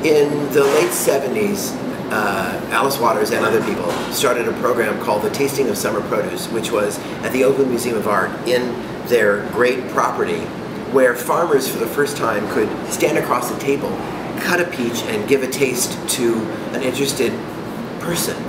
In the late 70s, Alice Waters and other people started a program called the Tasting of Summer Produce, which was at the Oakland Museum of Art in their great property, where farmers for the first time could stand across the table, cut a peach, and give a taste to an interested person.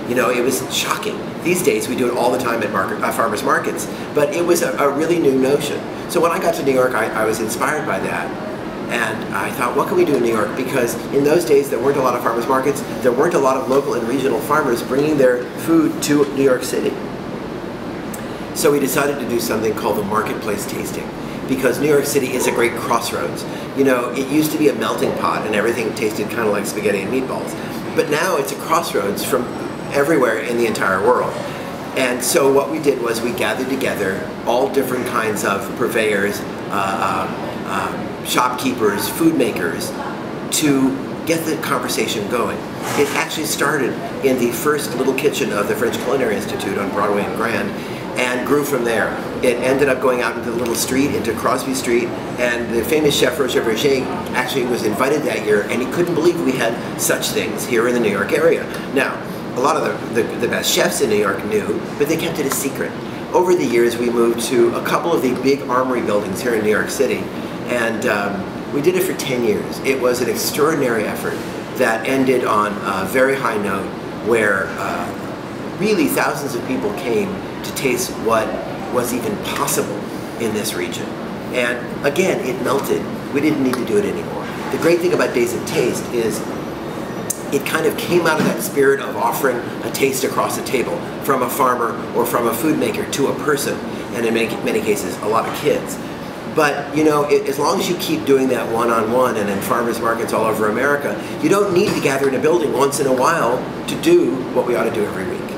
You know, it was shocking. These days we do it all the time at farmers markets, but it was a really new notion. So when I got to New York, I was inspired by that. And I thought, what can we do in New York? Because in those days, there weren't a lot of farmers markets. There weren't a lot of local and regional farmers bringing their food to New York City. So we decided to do something called the Marketplace Tasting. Because New York City is a great crossroads. You know, it used to be a melting pot and everything tasted kind of like spaghetti and meatballs. But now it's a crossroads from everywhere in the entire world. And so what we did was we gathered together all different kinds of purveyors, shopkeepers, food makers, to get the conversation going. It actually started in the first little kitchen of the French Culinary Institute on Broadway and Grand, and grew from there. It ended up going out into the little street, into Crosby Street, and the famous chef Roger Verger actually was invited that year, and he couldn't believe we had such things here in the New York area. Now, a lot of the best chefs in New York knew, but they kept it a secret. Over the years, we moved to a couple of the big armory buildings here in New York City, and we did it for 10 years. It was an extraordinary effort that ended on a very high note where really thousands of people came to taste what was even possible in this region. And again, it melted. We didn't need to do it anymore. The great thing about Days of Taste is it kind of came out of that spirit of offering a taste across the table from a farmer or from a food maker to a person, and in many cases, a lot of kids. But, you know, as long as you keep doing that one-on-one and in farmers markets all over America, you don't need to gather in a building once in a while to do what we ought to do every week.